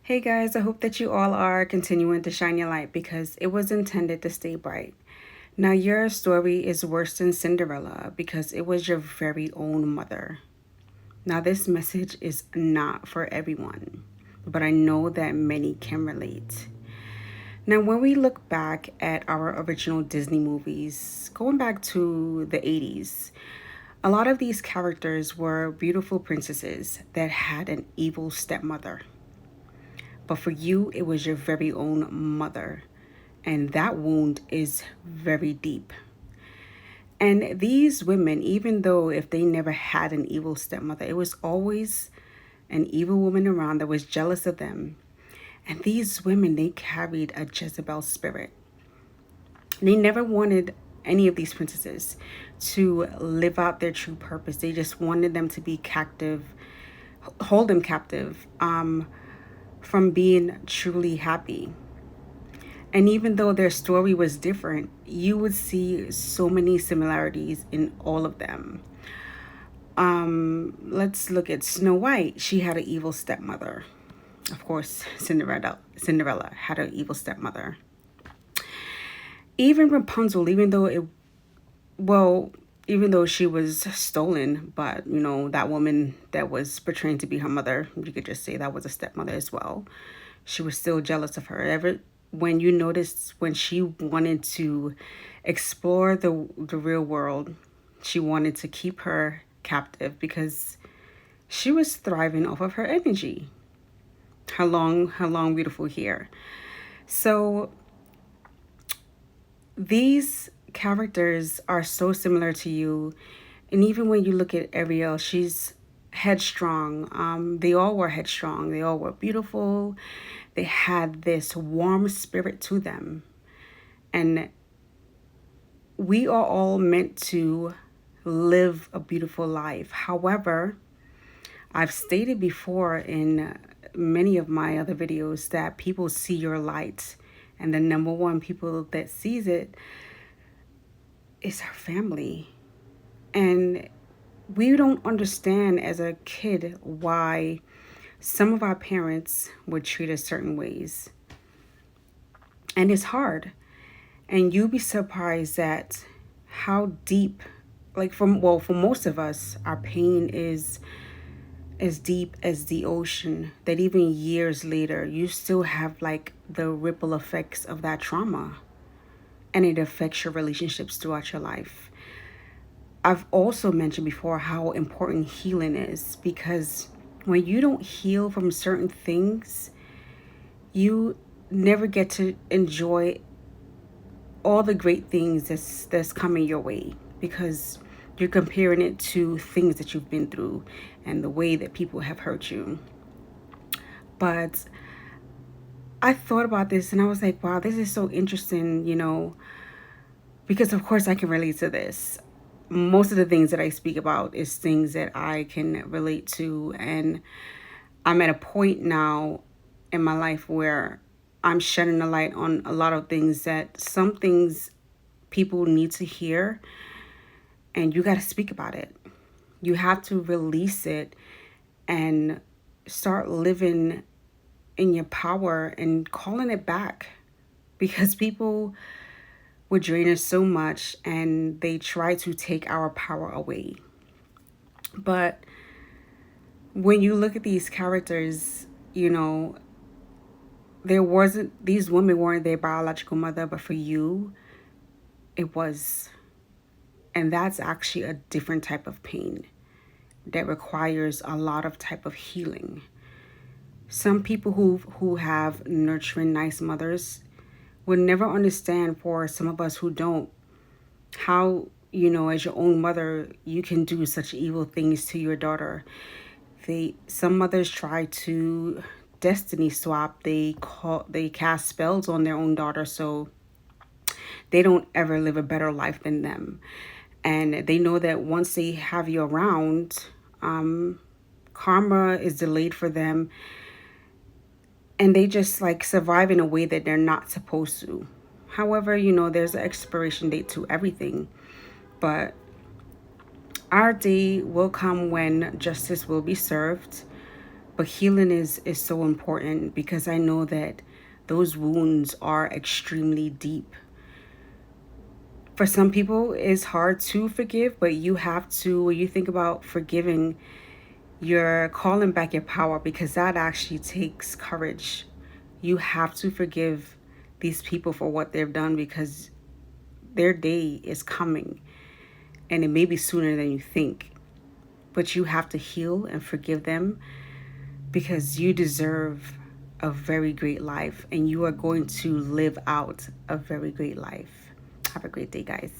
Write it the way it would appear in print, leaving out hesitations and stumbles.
Hey guys, I hope that you all are continuing to shine your light because it was intended to stay bright. Now, your story is worse than Cinderella because it was your very own mother. Now, this message is not for everyone, but I know that many can relate. Now, when we look back at our original Disney movies, going back to the 80s, a lot of these characters were beautiful princesses that had an evil stepmother. But for you, it was your very own mother. And that wound is very deep. And these women, even though if they never had an evil stepmother, it was always an evil woman around that was jealous of them. And these women, they carried a Jezebel spirit. They never wanted any of these princesses to live out their true purpose. They just wanted them to be captive, hold them captive from being truly happy. And even though their story was different, you would see so many similarities in all of them. Let's look at Snow White. She had an evil stepmother. Of course, Cinderella had an evil stepmother. Even Rapunzel, well, even though she was stolen, but that woman that was portraying to be her mother, you could just say that was a stepmother as well. She was still jealous of her. When you noticed when she wanted to explore the real world, she wanted to keep her captive because she was thriving off of her energy, her long beautiful hair. So these characters are so similar to you. And even when you look at Ariel, she's headstrong. They all were headstrong. They all were beautiful. They had this warm spirit to them. And we are all meant to live a beautiful life. However, I've stated before in many of my other videos that people see your light, and the number one people that sees it is our family. And we don't understand as a kid why some of our parents would treat us certain ways. And it's hard. And you'll be surprised at how deep, like for most of us, our pain is as deep as the ocean, that even years later, you still have like the ripple effects of that trauma. And it affects your relationships throughout your life. I've also mentioned before how important healing is because when you don't heal from certain things, you never get to enjoy all the great things that's coming your way because you're comparing it to things that you've been through and the way that people have hurt you. But I thought about this and I was like, wow, this is so interesting, because of course I can relate to this. Most of the things that I speak about is things that I can relate to, and I'm at a point now in my life where I'm shedding a light on a lot of things that some things people need to hear, and you got to speak about it. You have to release it and start living in your power and calling it back because people would drain us so much and they try to take our power away. But when you look at these characters, these women weren't their biological mother, but for you, it was. And that's actually a different type of pain that requires a lot of type of healing. Some people who have nurturing, nice mothers would never understand, for some of us who don't, how, as your own mother, you can do such evil things to your daughter. Some mothers try to destiny swap. They cast spells on their own daughter so they don't ever live a better life than them. And they know that once they have you around, karma is delayed for them, and they just like survive in a way that they're not supposed to. However, there's an expiration date to everything. But our day will come when justice will be served. But healing is so important because I know that those wounds are extremely deep. For some people, it's hard to forgive, but you have to, when you think about forgiving, you're calling back your power because that actually takes courage. You have to forgive these people for what they've done because their day is coming and it may be sooner than you think. But you have to heal and forgive them because you deserve a very great life and you are going to live out a very great life. Have a great day, guys.